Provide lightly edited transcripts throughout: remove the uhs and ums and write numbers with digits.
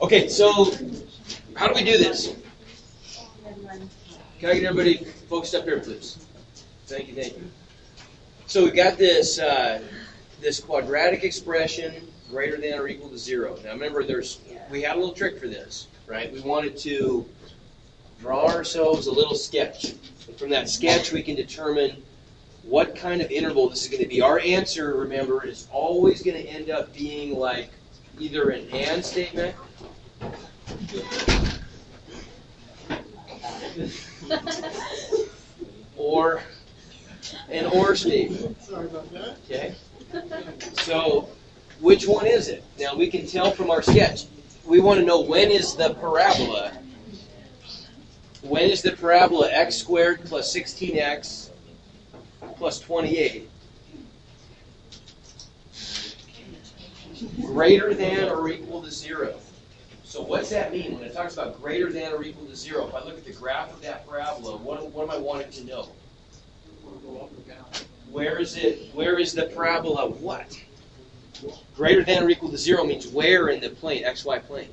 Okay, so how do we do this? Can I get everybody focused up here, please? Thank you, thank you. So we got this this quadratic expression greater than or equal to 0. Now remember, we had a little trick for this, right? We wanted to draw ourselves a little sketch. And from that sketch, we can determine what kind of interval this is going to be. Our answer, remember, is always going to end up being like either an and statement or an or statement. Sorry about that. Okay? So, which one is it? Now, we can tell from our sketch. We want to know when is the parabola x squared plus 16x plus 28 greater than or equal to 0. So what's that mean? When it talks about greater than or equal to 0, if I look at the graph of that parabola, what am I wanting to know? Where is it? Where is the parabola what? Greater than or equal to 0 means where in the plane, xy plane?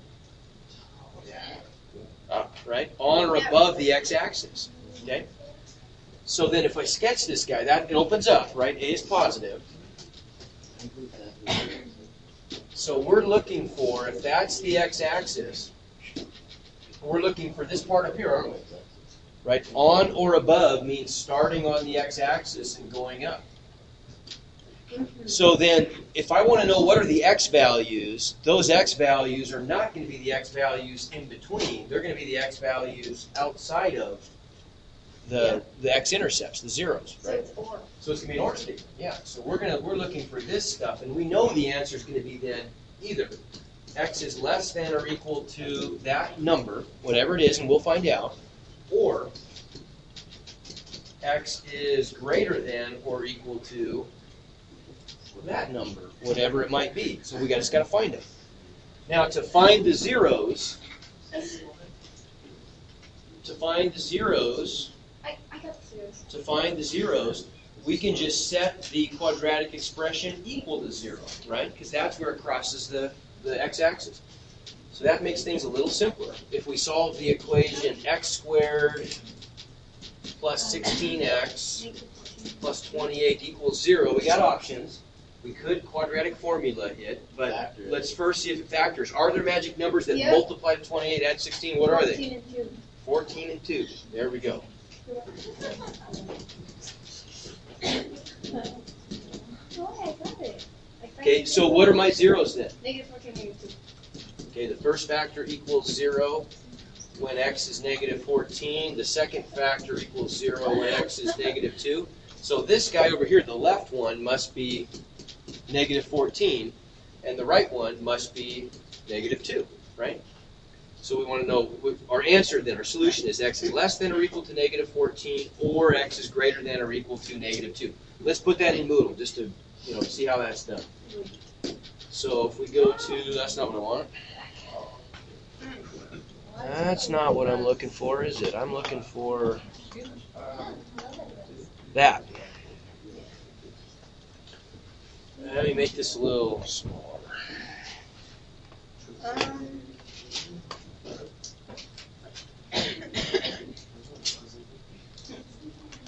Up, right? On or above the x-axis. Okay? So then if I sketch this guy, that it opens up, right? A is positive. So we're looking for, if that's the x-axis, we're looking for this part up here, aren't we? Right? On or above means starting on the x-axis and going up. So then, if I want to know what are the x values, those x values are not going to be the x values in between. They're going to be the x values outside of the x-intercepts, the zeros, right? So it's going to be an or statement. Yeah. So we're looking for this stuff, and we know the answer is going to be then either x is less than or equal to that number, whatever it is, and we'll find out, or x is greater than or equal to that number, whatever it might be. So we just got to find it. Now to find the zeros, we can just set the quadratic expression equal to 0, right? Because that's where it crosses the x-axis. So that makes things a little simpler. If we solve the equation x squared plus 16x plus 28 equals 0, we got options. We could quadratic formula it, but let's first see if it factors. Are there magic numbers that multiply to 28, add 16? What are they? 14 and 2. 14 and 2. There we go. Okay, so what are my zeros then? Negative 14, negative 2. Okay, the first factor equals 0 when x is negative 14. The second factor equals 0 when x is negative 2. So this guy over here, the left one, must be negative 14, and the right one must be negative 2, right? So we want to know our answer then, our solution is x is less than or equal to negative 14, or x is greater than or equal to negative 2. Let's put that in Moodle just to see how that's done. So if we go to, that's not what I want. That's not what I'm looking for, is it? I'm looking for that. Let me make this a little smaller.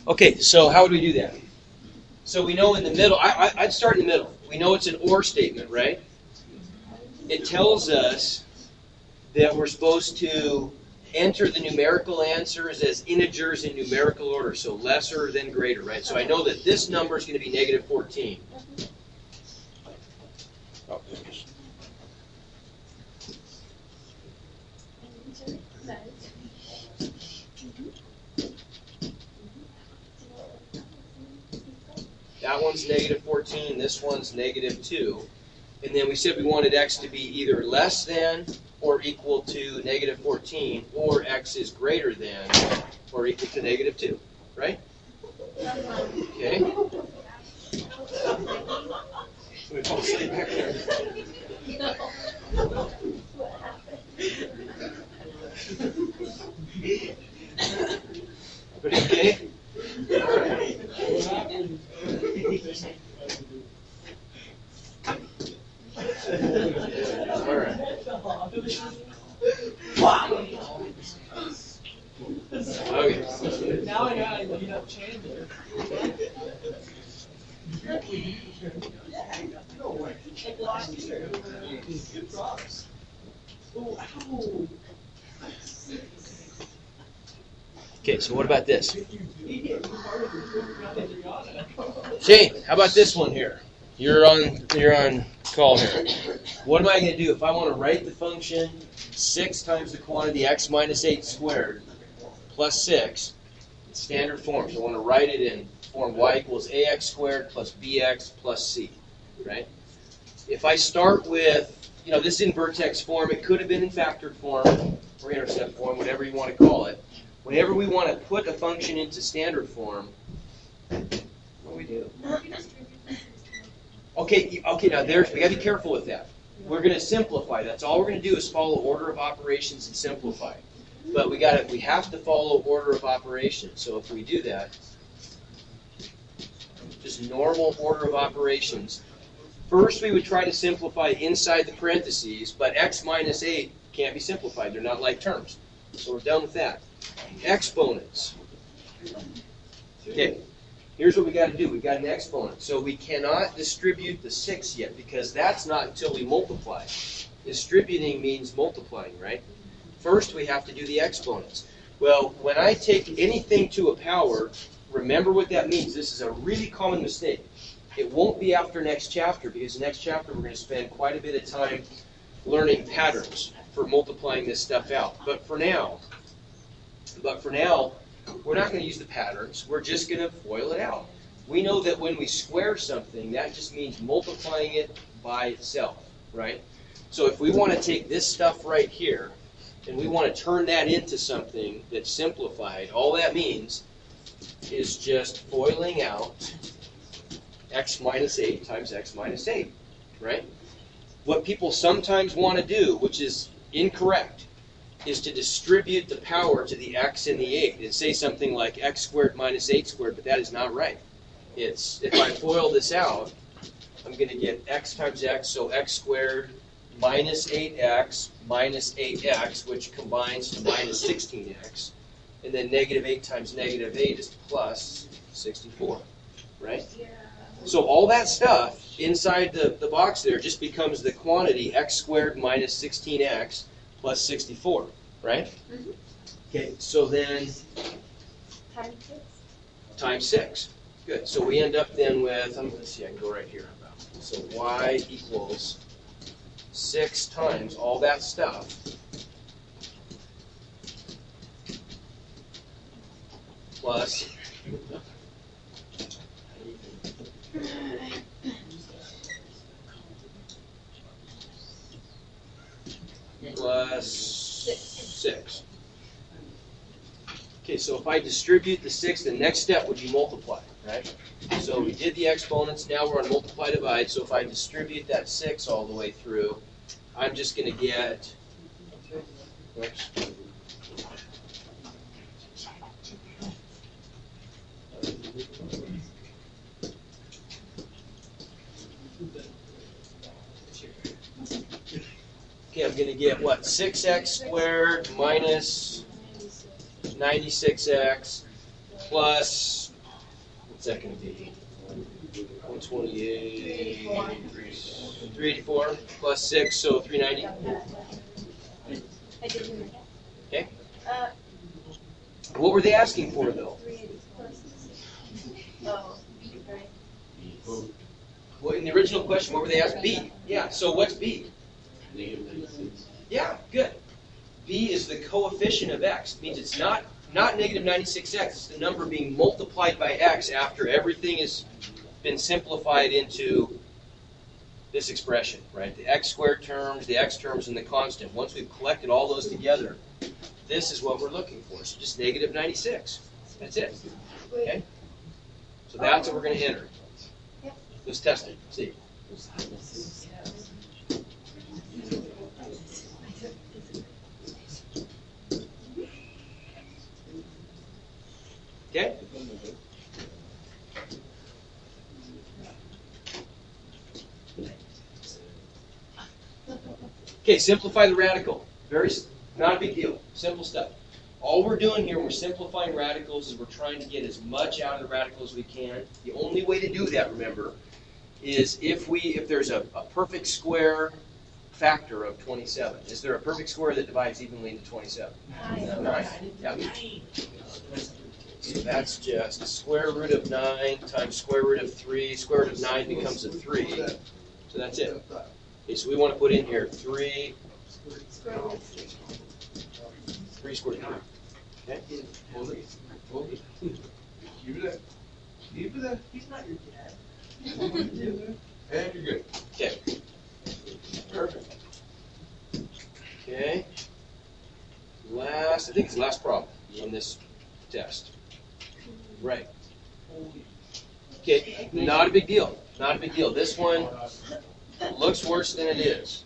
Okay, so how would we do that? So we know in the middle, I'd start in the middle. We know it's an or statement, right? It tells us that we're supposed to enter the numerical answers as integers in numerical order, so lesser than greater, right? So I know that this number is going to be negative 14. Oh, that one's negative 14, this one's negative 2. And then we said we wanted x to be either less than or equal to negative 14, or x is greater than or equal to negative 2, right? Okay. We fall asleep back there. Okay? All right. Okay. Now I know how to heat up changes. Good props. Oh, ow. Okay, so what about this? Shane, how about this one here? You're on call here. What am I going to do if I want to write the function 6 times the quantity x minus 8 squared plus 6 in standard form? So I want to write it in form y equals ax squared plus bx plus c, right? If I start with, this is in vertex form. It could have been in factored form or intercept form, whatever you want to call it. Whenever we want to put a function into standard form, what do we do? Okay, now we got to be careful with that. We're going to simplify. That's all we're going to do is follow order of operations and simplify. But we have to follow order of operations. So if we do that, just normal order of operations. First, we would try to simplify inside the parentheses, but x minus 8 can't be simplified. They're not like terms. So we're done with that. Exponents. Okay, here's what we got to do. We've got an exponent. So we cannot distribute the 6 yet because that's not until we multiply. Distributing means multiplying, right? First, we have to do the exponents. Well, when I take anything to a power, remember what that means. This is a really common mistake. It won't be after next chapter because next chapter we're going to spend quite a bit of time learning patterns for multiplying this stuff out. But for now, we're not going to use the patterns. We're just going to FOIL it out. We know that when we square something, that just means multiplying it by itself, right? So if we want to take this stuff right here, and we want to turn that into something that's simplified, all that means is just FOILing out x minus 8 times x minus 8, right? What people sometimes want to do, which is incorrect, is to distribute the power to the x and the 8 and say something like x squared minus 8 squared, but that is not right. If I FOIL this out, I'm going to get x times x, so x squared minus 8x minus 8x, which combines to minus 16x, and then negative 8 times negative 8 is plus 64, right? So all that stuff inside the box there just becomes the quantity x squared minus 16x plus 64, right? Mm-hmm. Okay, so then times 6. Good. So we end up then with, let's see, I can go right here. So y equals 6 times all that stuff plus plus 6. Okay, so if I distribute the 6, the next step would be multiply, right? So we did the exponents, now we're on multiply divide, so if I distribute that 6 all the way through, I'm just going to get, oops, okay, I'm going to get what? 6x squared minus 96x plus, what's that going to be? 128, 384 plus 6, so 390. Okay. What were they asking for, though? Well, in the original question, what were they asking? B. Yeah, so what's B? Yeah, good. B is the coefficient of x. It means it's not negative 96x. It's the number being multiplied by x after everything has been simplified into this expression, right? The x squared terms, the x terms, and the constant. Once we've collected all those together, this is what we're looking for. So just negative 96. That's it. Okay? So that's what we're going to enter. Let's test it. See. Okay? Okay, simplify the radical. Not a big deal. Simple stuff. All we're doing here, we're simplifying radicals, is we're trying to get as much out of the radical as we can. The only way to do that, remember, is if there's a perfect square factor of 27. Is there a perfect square that divides evenly into 27? 9. Yeah. So that's just square root of 9 times square root of 3. Square root of 9 becomes a 3. So that's it. Okay, so we want to put in here 3 squared 3. Okay? Hold it. Hold it. Keep it there. Keep it there. He's not your dad. And you're good. Okay. Perfect. Okay. I think it's the last problem on this test. Right. Okay, not a big deal. Not a big deal. This one looks worse than it is.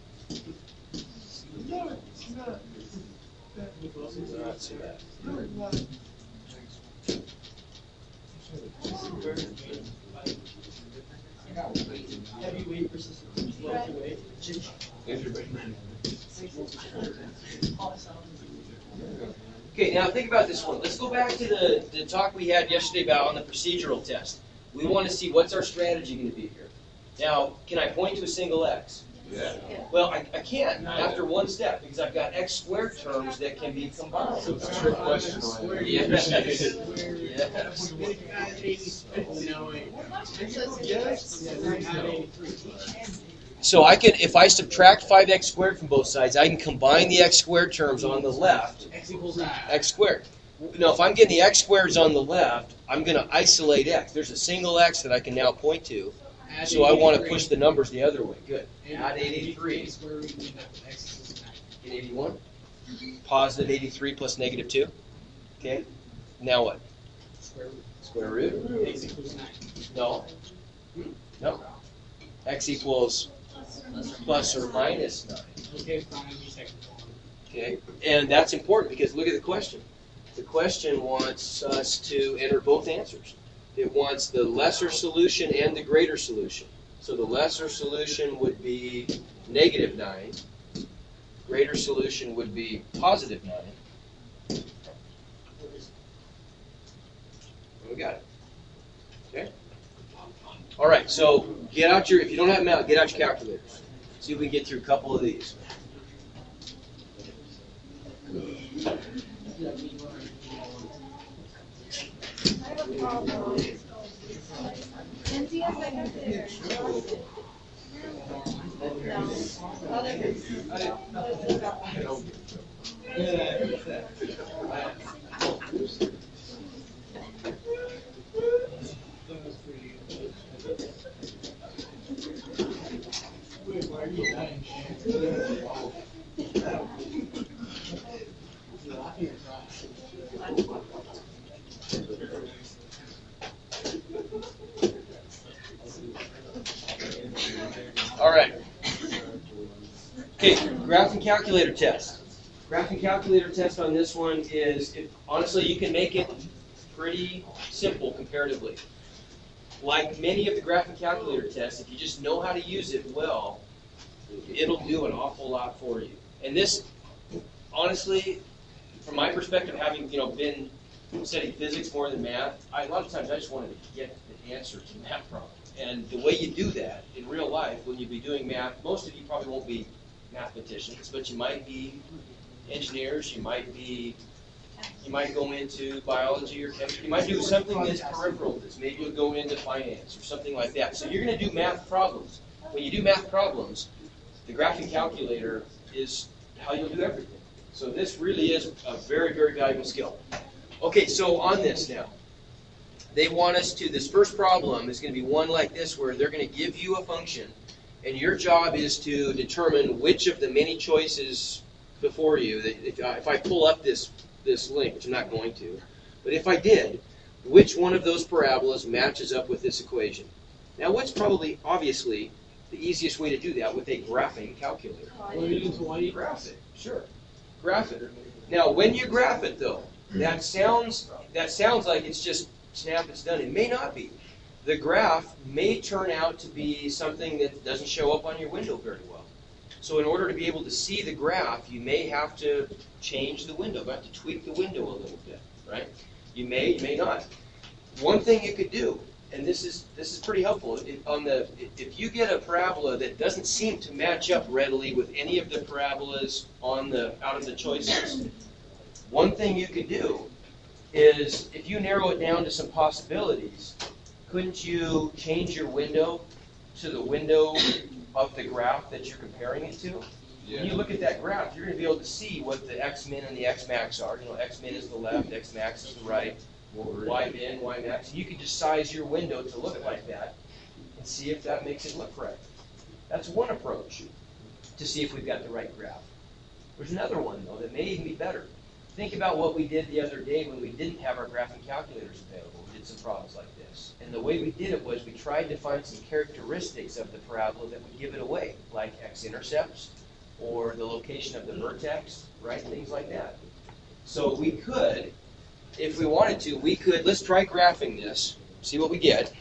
Not too bad. Heavyweight versus welterweight. Okay, now think about this one. Let's go back to the talk we had yesterday about on the procedural test. We want to see what's our strategy going to be here. Now, can I point to a single x? Yeah. Well, I can't after one step because I've got x squared terms that can be combined. So it's a trick question. Yes. So I can, if I subtract 5x squared from both sides, I can combine the x squared terms on the left. X squared. Now, if I'm getting the x squareds on the left, I'm going to isolate x. There's a single x that I can now point to. So I want to push the numbers the other way. Good. Add 83. Get 81. Positive 83 plus negative 2. Okay. Now what? Square root. No. No. X equals plus or minus 9. Okay. And that's important because look at the question. The question wants us to enter both answers. It wants the lesser solution and the greater solution. So the lesser solution would be negative 9. Greater solution would be positive 9. We got it. Okay? All right, so get out if you don't have them out, get out your calculators. See if we can get through a couple of these. I have a problem. Cynthia, I got there. All right. Okay, graph and calculator test. Graph and calculator test on this one is, honestly, you can make it pretty simple comparatively. Like many of the graph and calculator tests, if you just know how to use it well, it'll do an awful lot for you. And this, honestly, from my perspective, having been studying physics more than math, a lot of times I just wanted to get the answer to math problem. And the way you do that in real life, when you be doing math, most of you probably won't be mathematicians, but you might be engineers, you might go into biology or chemistry, you might do something that's peripheral to this. Maybe you'll go into finance or something like that. So you're going to do math problems. When you do math problems, the graphing calculator is how you'll do everything. So this really is a very, very valuable skill. Okay, so on this now, they want us to, this first problem is going to be one like this where they're going to give you a function and your job is to determine which of the many choices before you, if I pull up this link, which I'm not going to, but if I did, which one of those parabolas matches up with this equation? Now what's probably, obviously, the easiest way to do that with a graphing calculator? Graph it, sure. Graph it. Now when you graph it though, that sounds like it's just snap, it's done. It may not be. The graph may turn out to be something that doesn't show up on your window very well. So in order to be able to see the graph, you may have to change the window, you have to tweak the window a little bit, right? You may not. One thing you could do, and this is pretty helpful, if you get a parabola that doesn't seem to match up readily with any of the parabolas out of the choices, one thing you could do is, if you narrow it down to some possibilities, couldn't you change your window to the window of the graph that you're comparing it to? When you look at that graph, you're going to be able to see what the x-min and the x-max are. You know, x-min is the left, x-max is the right, y-min, y-max. And you can just size your window to look like that and see if that makes it look right. That's one approach to see if we've got the right graph. There's another one, though, that may even be better. Think about what we did the other day when we didn't have our graphing calculators available. We did some problems like this. And the way we did it was we tried to find some characteristics of the parabola that would give it away, like x-intercepts or the location of the vertex, right? Things like that. So we could, if we wanted to, let's try graphing this, see what we get.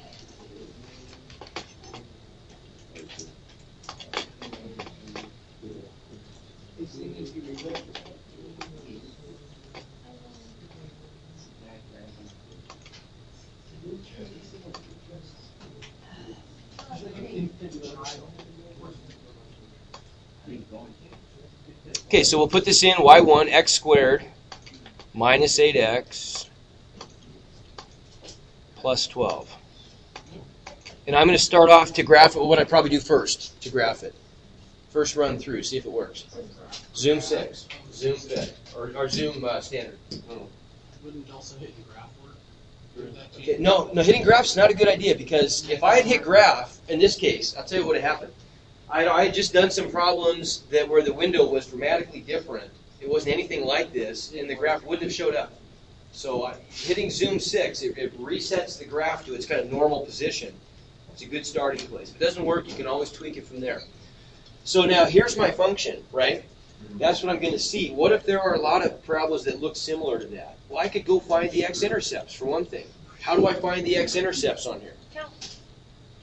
Okay, so we'll put this in y1 x squared minus 8x plus 12. And I'm going to start off to graph it, what I probably do first to graph it. First run through, see if it works. Zoom 6, Zoom fit, or Zoom standard. Wouldn't also hit the graph work? Okay, no, hitting graph's not a good idea, because if I had hit graph, in this case, I'll tell you what would happen. I had just done some problems where the window was dramatically different. It wasn't anything like this, and the graph wouldn't have showed up. So hitting Zoom 6, it resets the graph to its kind of normal position. It's a good starting place. If it doesn't work, you can always tweak it from there. So now here's my function, right? That's what I'm going to see. What if there are a lot of parabolas that look similar to that? Well, I could go find the x-intercepts, for one thing. How do I find the x-intercepts on here? Calc.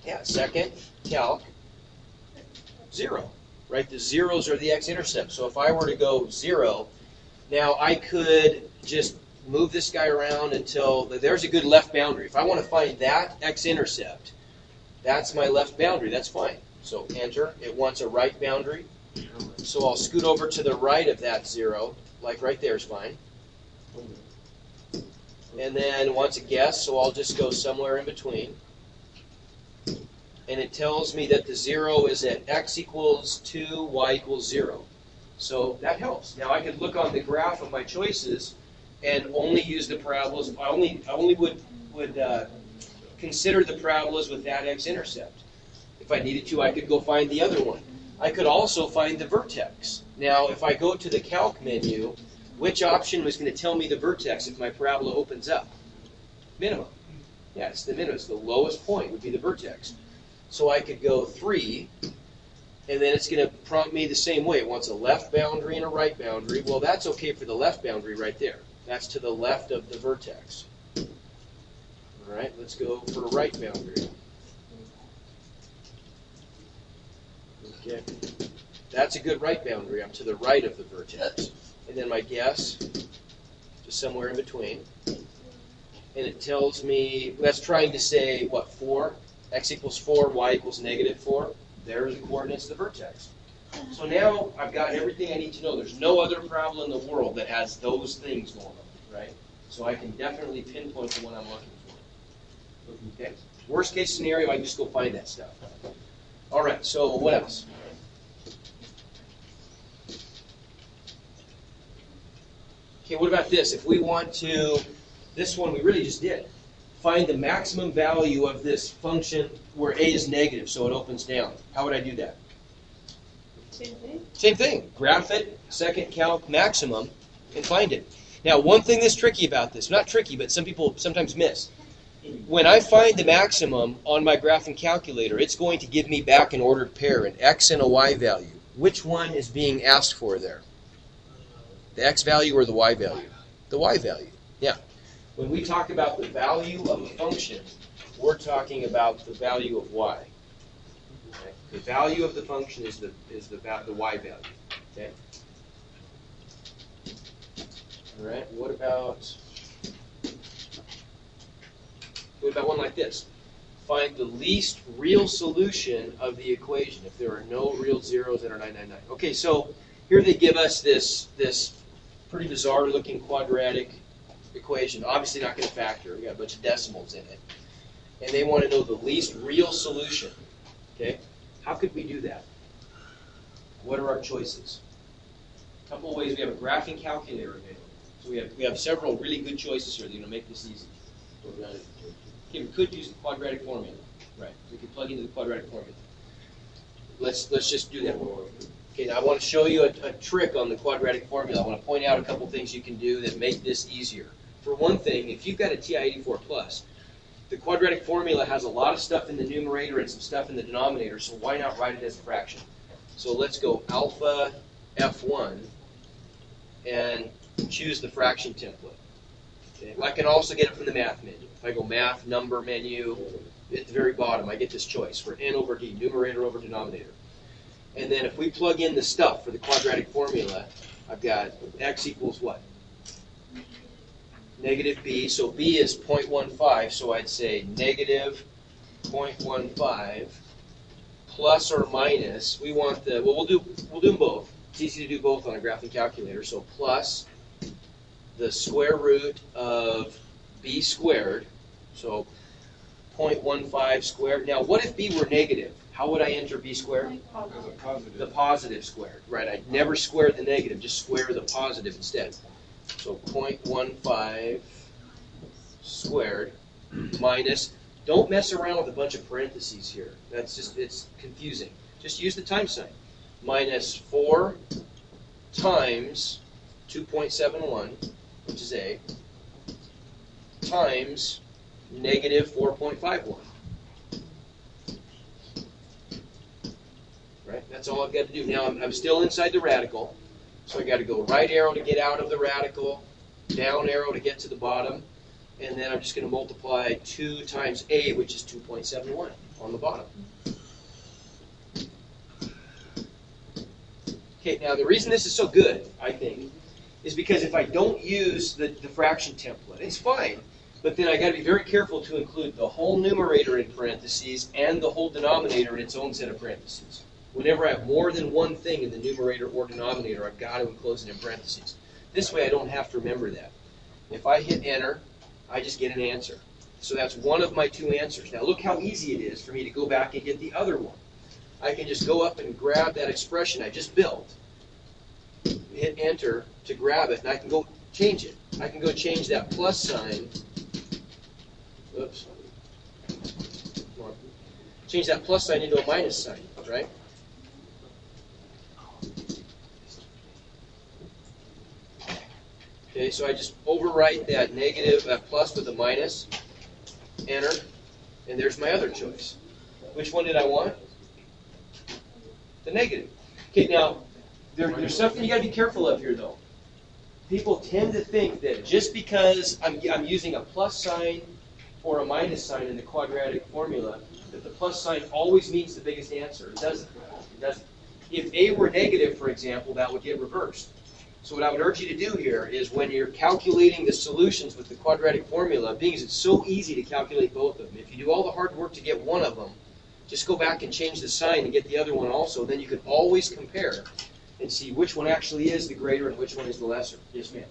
Yeah, second, calc, 0, right? The zeros are the x-intercepts. So if I were to go 0, now I could just move this guy around until there's a good left boundary. If I want to find that x-intercept, that's my left boundary. That's fine. So enter. It wants a right boundary. So I'll scoot over to the right of that 0, like right there is fine. And then it wants a guess, so I'll just go somewhere in between. And it tells me that the 0 is at x equals 2, y equals 0. So that helps. Now I could look on the graph of my choices and only use the parabolas. I only would consider the parabolas with that x-intercept. If I needed to, I could go find the other one. I could also find the vertex. Now, if I go to the calc menu, which option was going to tell me the vertex if my parabola opens up? Minimum. Yeah, it's the minimum. It's the lowest point would be the vertex. So I could go 3, and then it's going to prompt me the same way. It wants a left boundary and a right boundary. Well, that's okay for the left boundary right there. That's to the left of the vertex. All right, let's go for a right boundary. Okay, that's a good right boundary. I'm to the right of the vertex. And then my guess, just somewhere in between. And it tells me, that's trying to say, what, 4? X equals 4, y equals negative 4. There's the coordinates of the vertex. So now I've got everything I need to know. There's no other parabola in the world that has those things going on, right? So I can definitely pinpoint the one I'm looking for. Okay. Worst case scenario, I can just go find that stuff. All right, so what else? Okay, what about this? If we want to, this one we really just did, find the maximum value of this function where a is negative, so it opens down. How would I do that? Same thing. Same thing. Graph it, second calc maximum, and find it. Now, one thing that's tricky about this, not tricky, but some people sometimes miss. When I find the maximum on my graphing calculator, it's going to give me back an ordered pair, an x and a y value. Which one is being asked for there? The x value or the y value? The y value, yeah. When we talk about the value of a function, we're talking about the value of y. Okay. The value of the function is the y value. Okay. All right. What about one like this? Find the least real solution of the equation if there are no real zeros that are 999. Okay, so here they give us this pretty bizarre looking quadratic equation. Obviously not going to factor. We got a bunch of decimals in it. And they want to know the least real solution. Okay? How could we do that? What are our choices? A couple of ways. We have a graphing calculator available. So we have several really good choices here that are going to make this easy. Okay, we could use the quadratic formula. Right. We could plug into the quadratic formula. Let's just do that. Okay, now I want to show you a trick on the quadratic formula. I want to point out a couple things you can do that make this easier. For one thing, if you've got a TI-84 Plus, the quadratic formula has a lot of stuff in the numerator and some stuff in the denominator, so why not write it as a fraction? So let's go alpha F1 and choose the fraction template. Okay. I can also get it from the math menu. If I go math, number menu, at the very bottom, I get this choice for n over d, numerator over denominator. And then if we plug in the stuff for the quadratic formula, I've got x equals what? Negative b. So b is 0.15, so I'd say negative 0.15 plus or minus. We want the, well, we'll do them both. It's easy to do both on a graphing calculator. So plus the square root of b squared, so 0.15 squared. Now, what if b were negative? How would I enter b squared? As a positive. The positive squared, right? I'd never square the negative, just square the positive instead. So 0.15 squared minus, don't mess around with a bunch of parentheses here. That's just, it's confusing. Just use the times sign. Minus 4 times 2.71, which is a, times negative 4.51. Right? That's all I've got to do. Now I'm still inside the radical, so I got to go right arrow to get out of the radical, down arrow to get to the bottom, and then I'm just going to multiply 2 times a, which is 2.71 on the bottom. Okay, now the reason this is so good, I think, is because if I don't use the fraction template, it's fine, but then I got to be very careful to include the whole numerator in parentheses and the whole denominator in its own set of parentheses. Whenever I have more than one thing in the numerator or denominator, I've got to enclose it in parentheses. This way I don't have to remember that. If I hit enter, I just get an answer. So that's one of my two answers. Now look how easy it is for me to go back and get the other one. I can just go up and grab that expression I just built, hit enter to grab it, and I can go change it. I can go change that plus sign. Oops. Change that plus sign into a minus sign, right? Okay, so I just overwrite that negative, plus with a minus, enter, and there's my other choice. Which one did I want? The negative. Okay, now, there's something you got to be careful of here, though. People tend to think that just because I'm using a plus sign or a minus sign in the quadratic formula, that the plus sign always means the biggest answer. It doesn't. It doesn't. If a were negative, for example, that would get reversed. So what I would urge you to do here is when you're calculating the solutions with the quadratic formula, being as it's so easy to calculate both of them, if you do all the hard work to get one of them, just go back and change the sign and get the other one also. Then you can always compare and see which one actually is the greater and which one is the lesser. Yes, ma'am?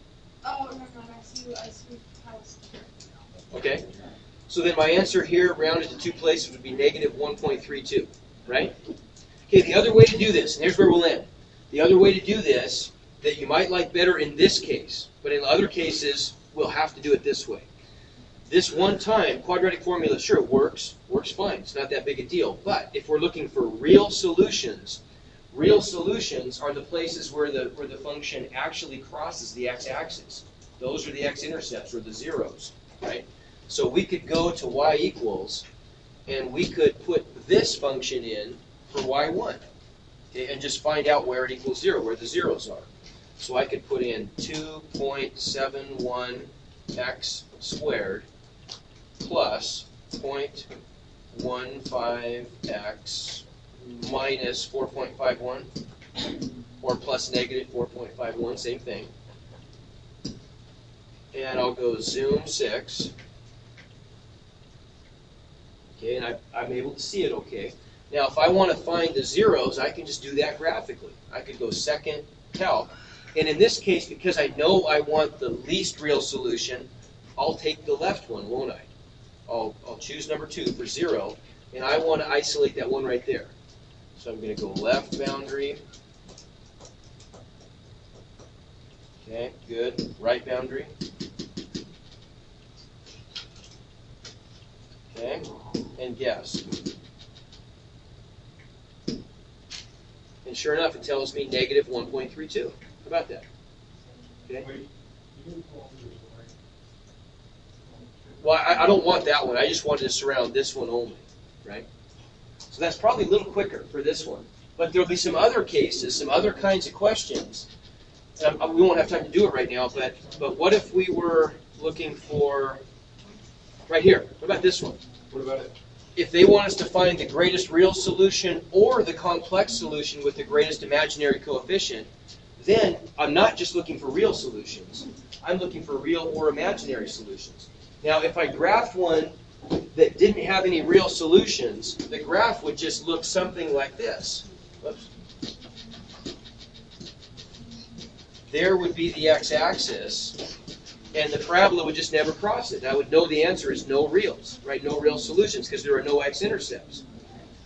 Oh, no, I see how it's Okay. So then my answer here, rounded to two places, would be negative 1.32, right? Okay, the other way to do this, and here's where we'll end. The other way to do this that you might like better in this case, but in other cases, we'll have to do it this way. This one time, quadratic formula, sure, it works fine. It's not that big a deal. But if we're looking for real solutions are the places where the function actually crosses the x-axis. Those are the x-intercepts, or the zeros, right? So we could go to y equals, and we could put this function in for y1, okay, and just find out where it equals 0, where the zeros are. So I could put in 2.71x squared plus 0.15x minus 4.51 or plus negative 4.51, same thing. And I'll go zoom 6. Okay, and I'm able to see it okay. Now, if I want to find the zeros, I can just do that graphically. I could go second calc. And in this case, because I know I want the least real solution, I'll take the left one, won't I? I'll choose number 2 for 0, and I want to isolate that one right there. So I'm going to go left boundary. Okay, good. Right boundary. Okay, and guess. And sure enough, it tells me negative 1.32. How about that? Okay. Well, I don't want that one. I just wanted to surround this one only, right? So that's probably a little quicker for this one. But there'll be some other cases, some other kinds of questions. We won't have time to do it right now, but what if we were looking for, right here, what about this one? What about it? If they want us to find the greatest real solution or the complex solution with the greatest imaginary coefficient, then I'm not just looking for real solutions. I'm looking for real or imaginary solutions. Now, if I graphed one that didn't have any real solutions, the graph would just look something like this. Whoops. There would be the x-axis, and the parabola would just never cross it. I would know the answer is no reals, right? No real solutions because there are no x-intercepts.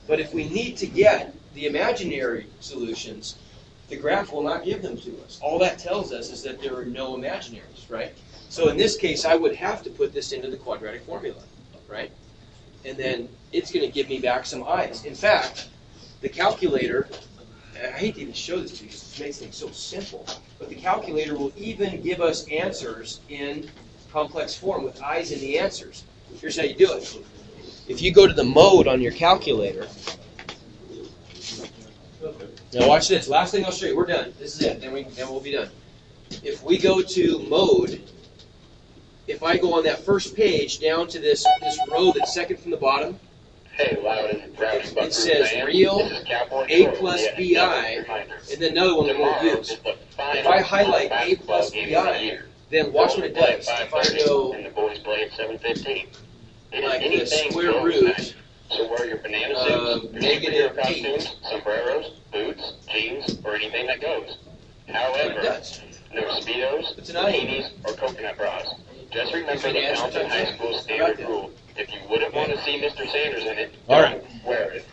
But if we need to get the imaginary solutions, the graph will not give them to us. All that tells us is that there are no imaginaries, right? So in this case, I would have to put this into the quadratic formula, right? And then it's going to give me back some i's. In fact, the calculator, I hate to even show this to you because it makes things so simple, but the calculator will even give us answers in complex form with i's in the answers. Here's how you do it. If you go to the mode on your calculator, now watch this. Last thing I'll show you. We're done. This is it. Then we'll be done. If we go to mode, if I go on that first page down to this row that's second from the bottom, it says real A plus BI, and then another one we won't use. If I highlight A plus BI, then watch what it does. If I go like this, square root negative 8, sombreros, boots, jeans, or anything that goes. However, no Speedos, bikinis, or coconut bras. Just remember the Fountain High School standard rule. If you wouldn't want to see Mr. Sanders in it, all right, wear it.